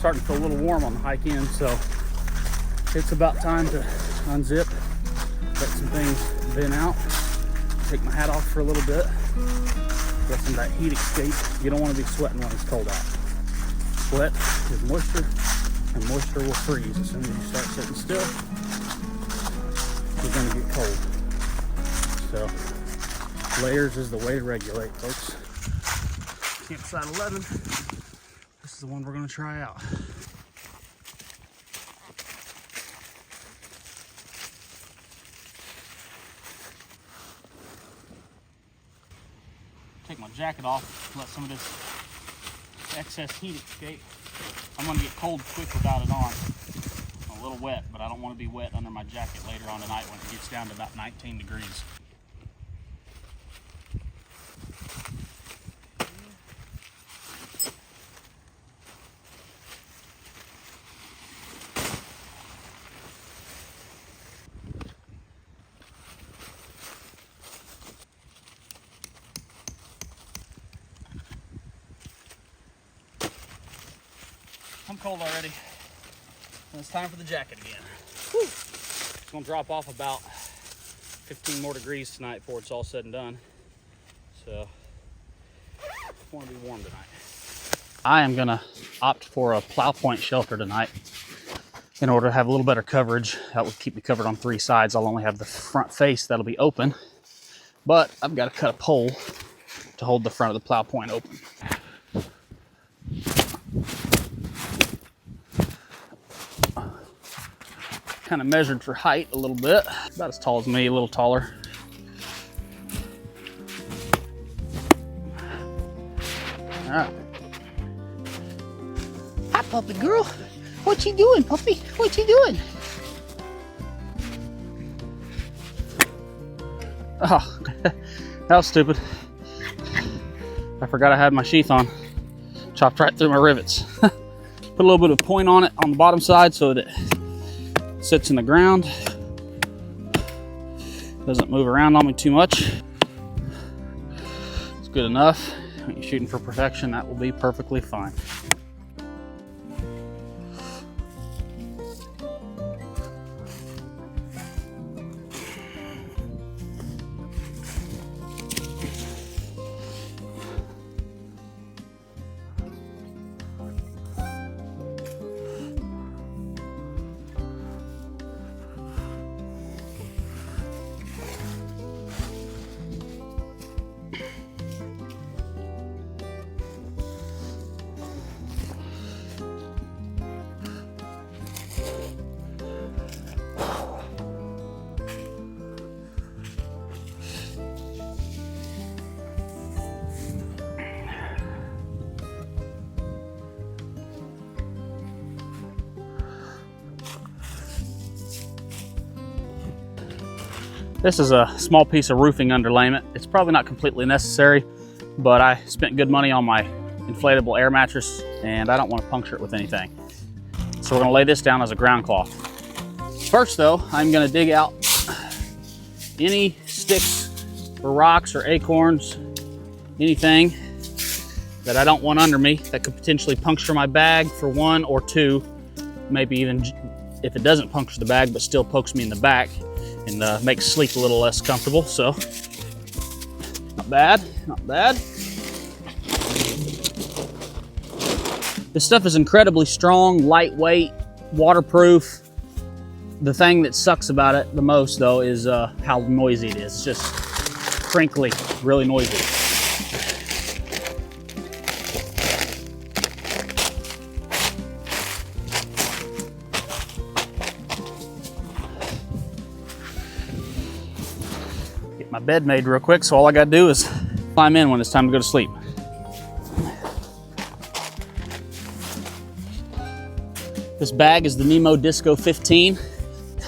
starting to feel a little warm on the hike in, so it's about time to unzip, let some things vent out, take my hat off for a little bit, get some of that heat escape. You don't want to be sweating when it's cold out. Sweat is moisture, and moisture will freeze. As soon as you start sitting still, you're gonna get cold. So layers is the way to regulate, folks. Campsite 11, this is the one we're gonna try out. Take my jacket off, let some of this excess heat escape. I'm gonna get cold quick without it on. I'm a little wet, but I don't want to be wet under my jacket later on tonight when it gets down to about 19 degrees. I'm cold already, and it's time for the jacket again. Whew. It's gonna drop off about 15 more degrees tonight before it's all said and done. So, I wanna be warm tonight. I am gonna opt for a Plow point shelter tonight in order to have a little better coverage. That would keep me covered on 3 sides. I'll only have the front face that'll be open, but I've got to cut a pole to hold the front of the Plow point open. Kind of measured for height a little bit, about as tall as me, a little taller. All right. Hi, puppy girl. What you doing, puppy? What you doing? Oh, that was stupid. I forgot I had my sheath on. Chopped right through my rivets. Put a little bit of point on it on the bottom side so that it sits in the ground, doesn't move around on me too much. It's good enough. When you're shooting for perfection, that will be perfectly fine. This is a small piece of roofing underlayment. It's probably not completely necessary, but I spent good money on my inflatable air mattress and I don't want to puncture it with anything. So we're gonna lay this down as a ground cloth. First though, I'm gonna dig out any sticks or rocks or acorns, anything that I don't want under me that could potentially puncture my bag for 1 or 2, maybe even if it doesn't puncture the bag but still pokes me in the back and makes sleep a little less comfortable. So not bad, not bad. This stuff is incredibly strong, lightweight, waterproof. The thing that sucks about it the most though is how noisy it is. It's just crinkly, really noisy. My bed made real quick, so all I gotta do is climb in when it's time to go to sleep. This bag is the Nemo Disco 15.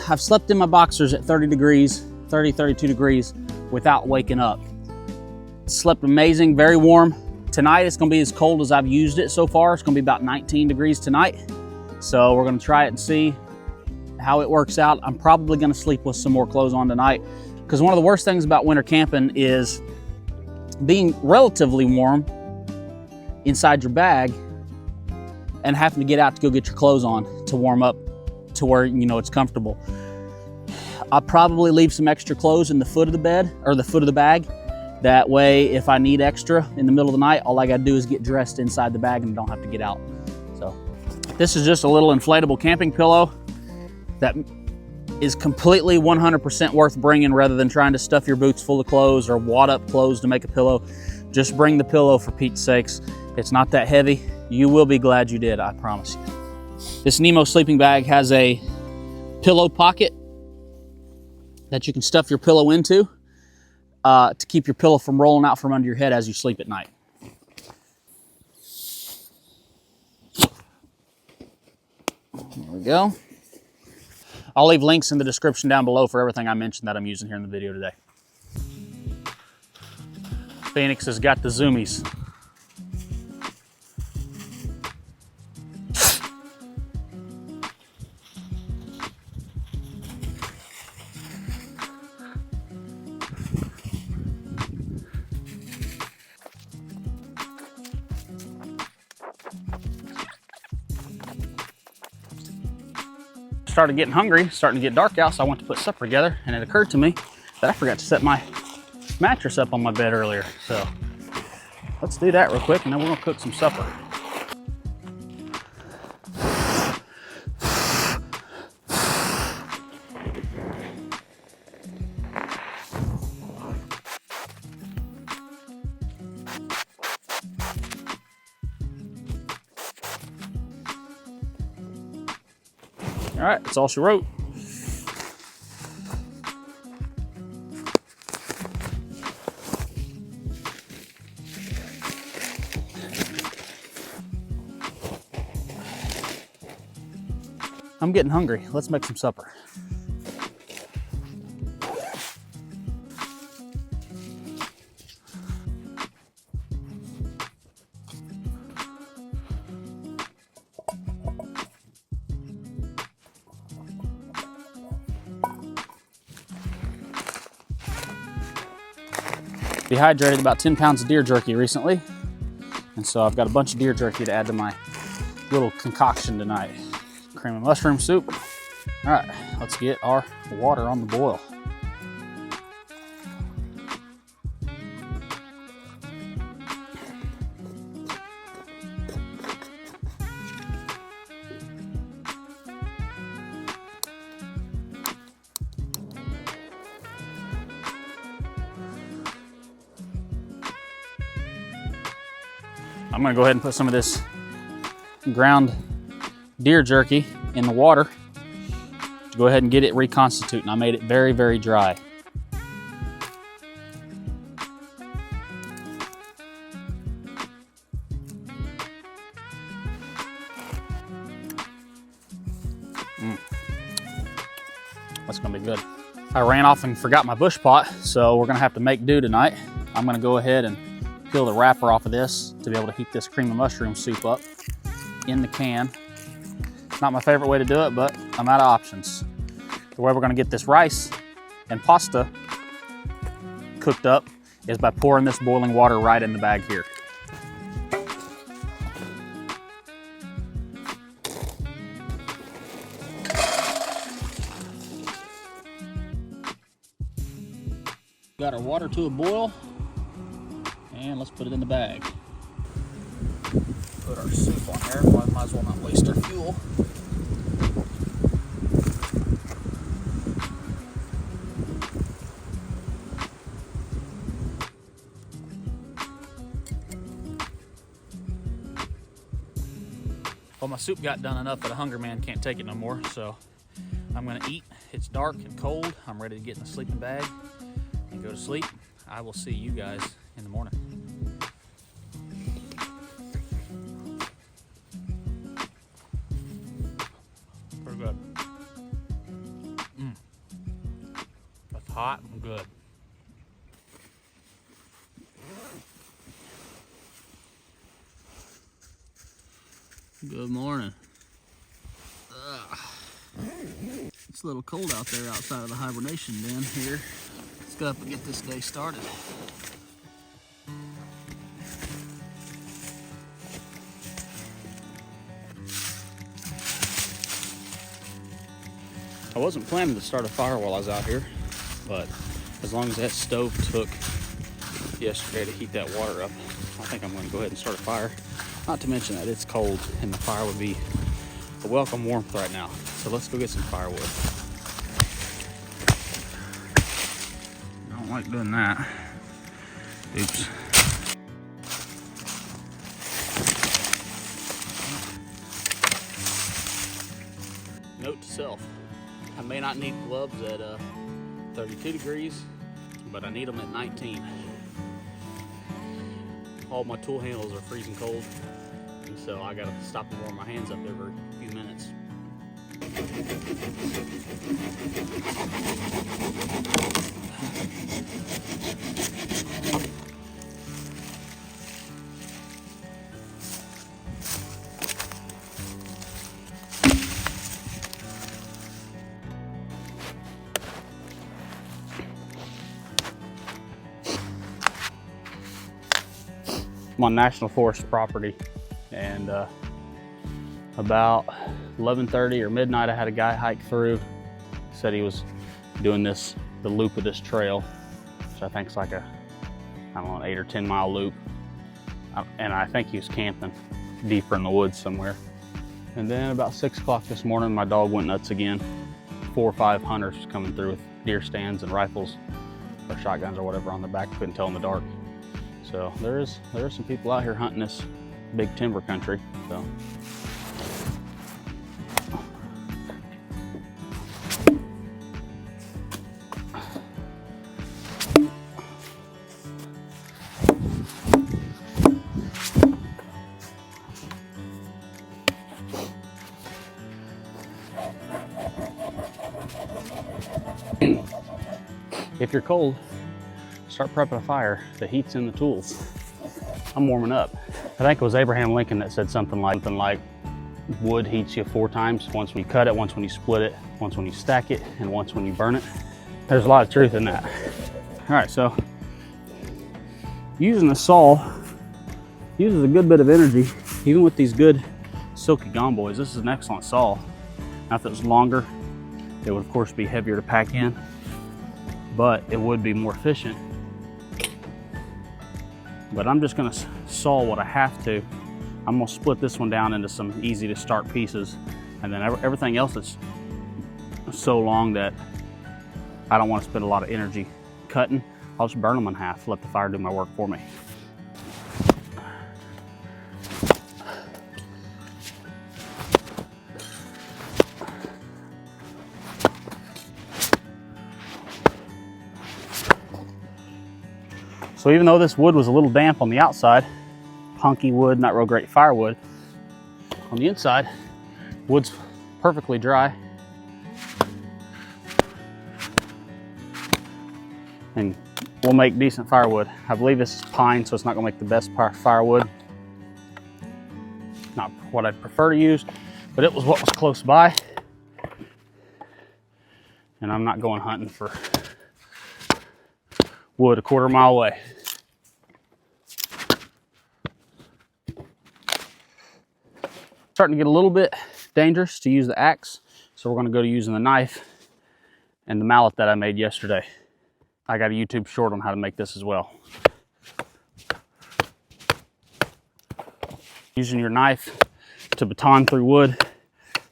I've slept in my boxers at 30 degrees, 30, 32 degrees without waking up. Slept amazing, very warm. Tonight it's gonna be as cold as I've used it so far. It's gonna be about 19 degrees tonight. So we're gonna try it and see how it works out. I'm probably gonna sleep with some more clothes on tonight, because one of the worst things about winter camping is being relatively warm inside your bag and having to get out to go get your clothes on to warm up to where, you know, it's comfortable. I'll probably leave some extra clothes in the foot of the bed or the foot of the bag. That way, if I need extra in the middle of the night, all I gotta do is get dressed inside the bag and don't have to get out. So this is just a little inflatable camping pillow that is completely 100% worth bringing rather than trying to stuff your boots full of clothes or wad up clothes to make a pillow. Just bring the pillow for Pete's sakes. It's not that heavy. You will be glad you did, I promise you. This Nemo sleeping bag has a pillow pocket that you can stuff your pillow into to keep your pillow from rolling out from under your head as you sleep at night. There we go. I'll leave links in the description down below for everything I mentioned that I'm using here in the video today. Phoenix has got the zoomies. Started getting hungry, starting to get dark out, so I went to put supper together, and it occurred to me that I forgot to set my mattress up on my bed earlier. So let's do that real quick, and then we're gonna cook some supper. All right, that's all she wrote. I'm getting hungry. Let's make some supper. Dehydrated about 10 pounds of deer jerky recently, and so I've got a bunch of deer jerky to add to my little concoction tonight. Cream of mushroom soup. All right, let's get our water on the boil. I'm gonna go ahead and put some of this ground deer jerky in the water to go ahead and get it reconstituting. I made it very, very dry. That's gonna be good. I ran off and forgot my bush pot, so we're gonna have to make do tonight. I'm gonna go ahead and peel the wrapper off of this to be able to heat this cream of mushroom soup up in the can. Not my favorite way to do it, but I'm out of options. The way we're gonna get this rice and pasta cooked up is by pouring this boiling water right in the bag here. Got our water to a boil, and let's put it in the bag. Put our soup on there, might as well not waste our fuel. Well, my soup got done enough that a hunger man can't take it no more, so I'm gonna eat. It's dark and cold. I'm ready to get in the sleeping bag and go to sleep. I will see you guys in the morning. Pretty good. That's hot and good. Good morning. It's a little cold out there outside of the hibernation den here. Let's go up and get this day started. wasn't planning to start a fire while I was out here, but as long as that stove took yesterday to heat that water up, I think I'm going to go ahead and start a fire. Not to mention that it's cold and the fire would be a welcome warmth right now. So let's go get some firewood. I don't like doing that. Oops. Note to self, I may not need gloves at 32 degrees, but I need them at 19. All my tool handles are freezing cold, and so I gotta stop and warm my hands up every few minutes. I'm on National Forest property, and about 11:30 or midnight I had a guy hike through. Said he was doing the loop of this trail, which I think is like a, I don't know, an 8 or 10 mile loop, and I think he was camping deeper in the woods somewhere. And then about 6 o'clock this morning my dog went nuts again. 4 or 5 hunters coming through with deer stands and rifles or shotguns or whatever on their back. Couldn't tell in the dark. So there are some people out here hunting this big timber country. So if you're cold, start prepping a fire. The heat's in the tools. I'm warming up. I think it was Abraham Lincoln that said something like wood heats you 4 times. Once when you cut it, once when you split it, once when you stack it, and once when you burn it. There's a lot of truth in that. All right, so using the saw uses a good bit of energy. Even with these good Silky Gomboys, this is an excellent saw. Now if it was longer, it would of course be heavier to pack in, but it would be more efficient. But I'm just gonna saw what I have to. I'm gonna split this one down into some easy to start pieces, and then everything else is so long that I don't want to spend a lot of energy cutting. I'll just burn them in half, let the fire do my work for me. So even though this wood was a little damp on the outside, punky wood, not real great firewood, on the inside, wood's perfectly dry. And we'll make decent firewood. I believe this is pine, so it's not gonna make the best firewood. Not what I'd prefer to use, but it was what was close by. And I'm not going hunting for wood a quarter mile away. Starting to get a little bit dangerous to use the axe, so we're going to go to using the knife and the mallet that I made yesterday. I got a YouTube short on how to make this as well. Using your knife to baton through wood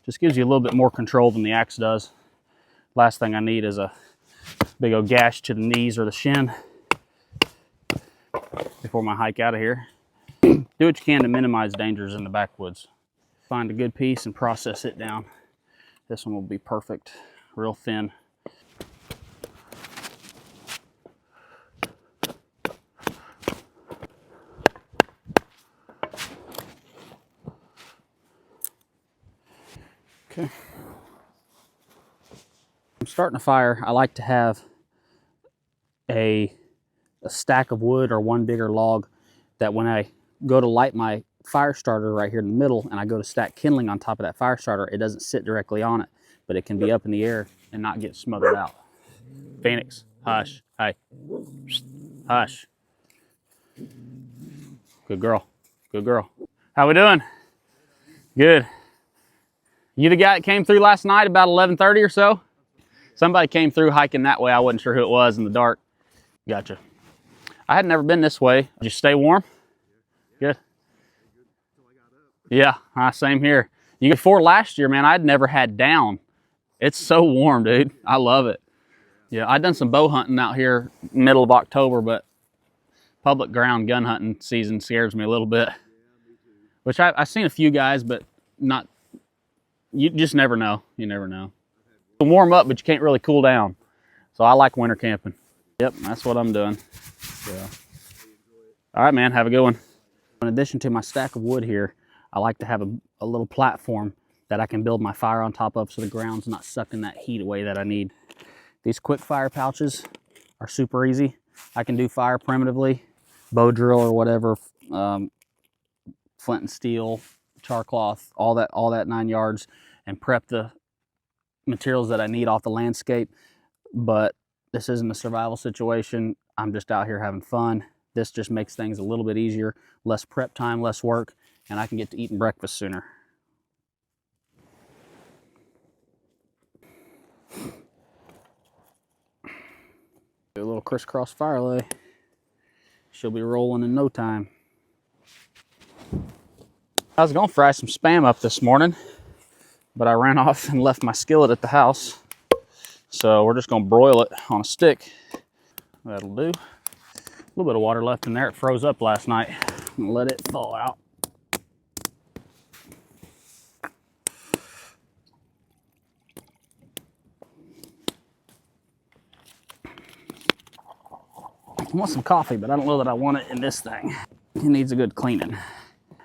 just gives you a little bit more control than the axe does. Last thing I need is a big old gash to the knees or the shin before my hike out of here. Do what you can to minimize dangers in the backwoods. Find a good piece and process it down. This one will be perfect, real thin. Okay. I'm starting a fire. I like to have a stack of wood or one bigger log that when I go to light my fire starter right here in the middle and I go to stack kindling on top of that fire starter, it doesn't sit directly on it, but it can be up in the air and not get smothered out. Phoenix, hush. Hey, hush. Good girl, good girl. How we doing? Good. You the guy that came through last night about 11:30 or so? Somebody came through hiking that way. I wasn't sure who it was in the dark. Gotcha. I had never been this way. Did you stay warm? Good. Yeah, same here. Before last year, man, I'd never had down. It's so warm, dude. I love it. Yeah, I've done some bow hunting out here middle of October, but public ground gun hunting season scares me a little bit. Which I've seen a few guys, but not, you just never know. You never know. You can warm up, but you can't really cool down. So I like winter camping. Yep, that's what I'm doing. So. All right, man, have a good one. In addition to my stack of wood here, I like to have a little platform that I can build my fire on top of so the ground's not sucking that heat away that I need. These quick fire pouches are super easy. I can do fire primitively, bow drill or whatever, flint and steel, char cloth, all that 9 yards, and prep the materials that I need off the landscape. But this isn't a survival situation. I'm just out here having fun. This just makes things a little bit easier, less prep time, less work, and I can get to eating breakfast sooner. Do a little crisscross fire lay. She'll be rolling in no time. I was gonna fry some Spam up this morning, but I ran off and left my skillet at the house. So we're just gonna broil it on a stick. That'll do. A little bit of water left in there. It froze up last night. I'm gonna let it thaw out. I want some coffee, but I don't know that I want it in this thing. It needs a good cleaning.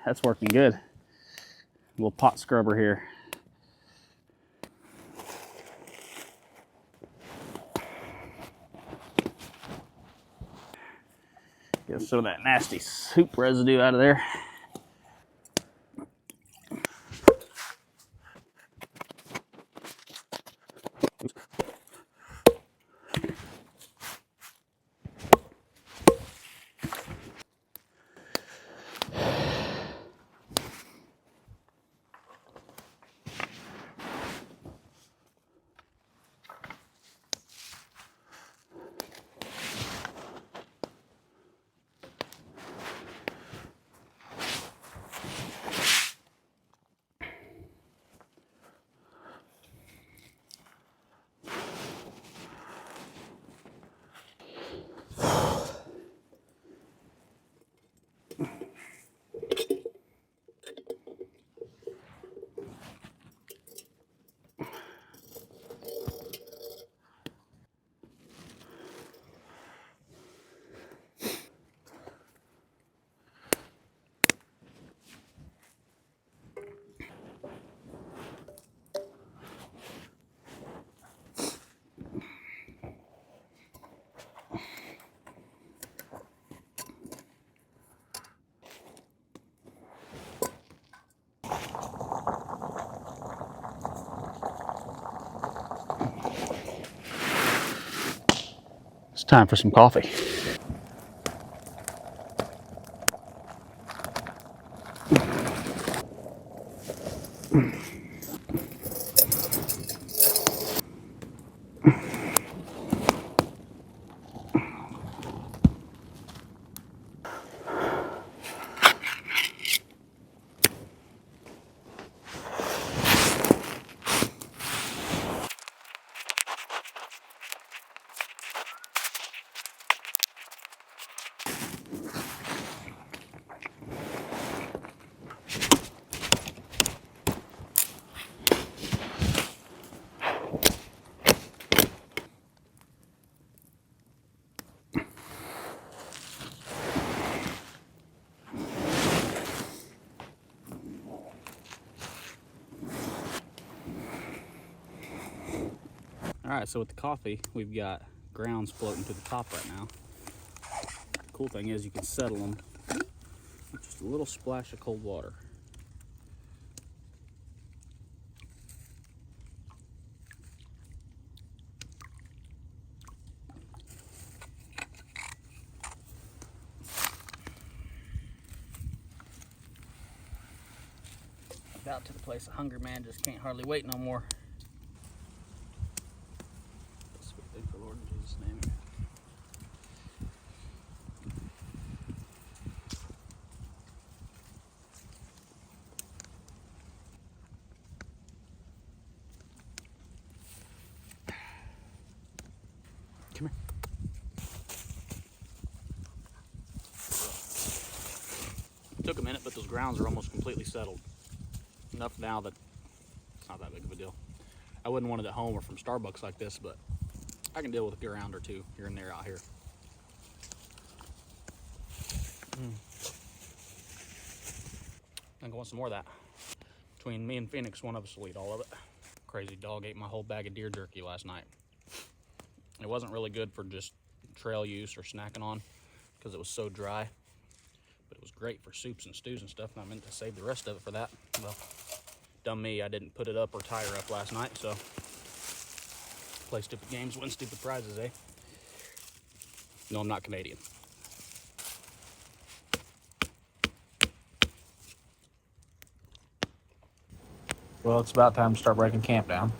That's working good. A little pot scrubber here. Get some of that nasty soup residue out of there. It's time for some coffee. All right, so with the coffee, we've got grounds floating to the top right now. The cool thing is you can settle them with just a little splash of cold water. About to the place a hungry man just can't hardly wait no more. Took a minute, but those grounds are almost completely settled. Enough now that it's not that big of a deal. I wouldn't want it at home or from Starbucks like this, but I can deal with a ground or two here and there out here. I think I want some more of that. Between me and Phoenix, one of us will eat all of it. Crazy dog ate my whole bag of deer jerky last night. It wasn't really good for just trail use or snacking on because it was so dry. But it was great for soups and stews and stuff, and I meant to save the rest of it for that. Well, dumb me, I didn't put it up or tie her up last night, so play stupid games, win stupid prizes, eh? No, I'm not Canadian. Well, it's about time to start breaking camp down.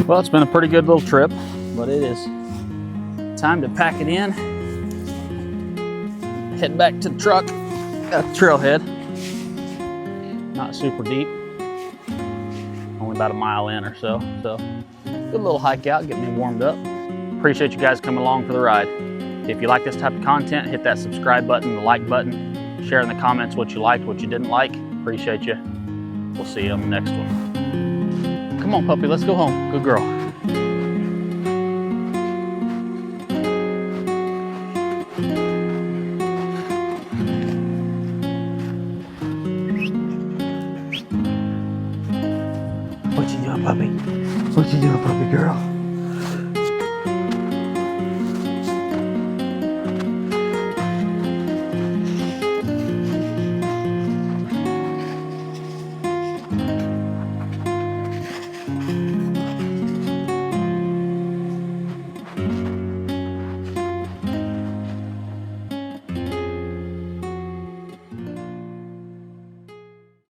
Well, it's been a pretty good little trip, but it is time to pack it in. Head back to the truck. Got the trailhead. Not super deep. Only about a mile in or so. So, good little hike out, get me warmed up. Appreciate you guys coming along for the ride. If you like this type of content, hit that subscribe button, the like button. Share in the comments what you liked, what you didn't like. Appreciate you. We'll see you on the next one. Come on, puppy, let's go home. Good girl. What you doing, puppy? What you doing, puppy girl?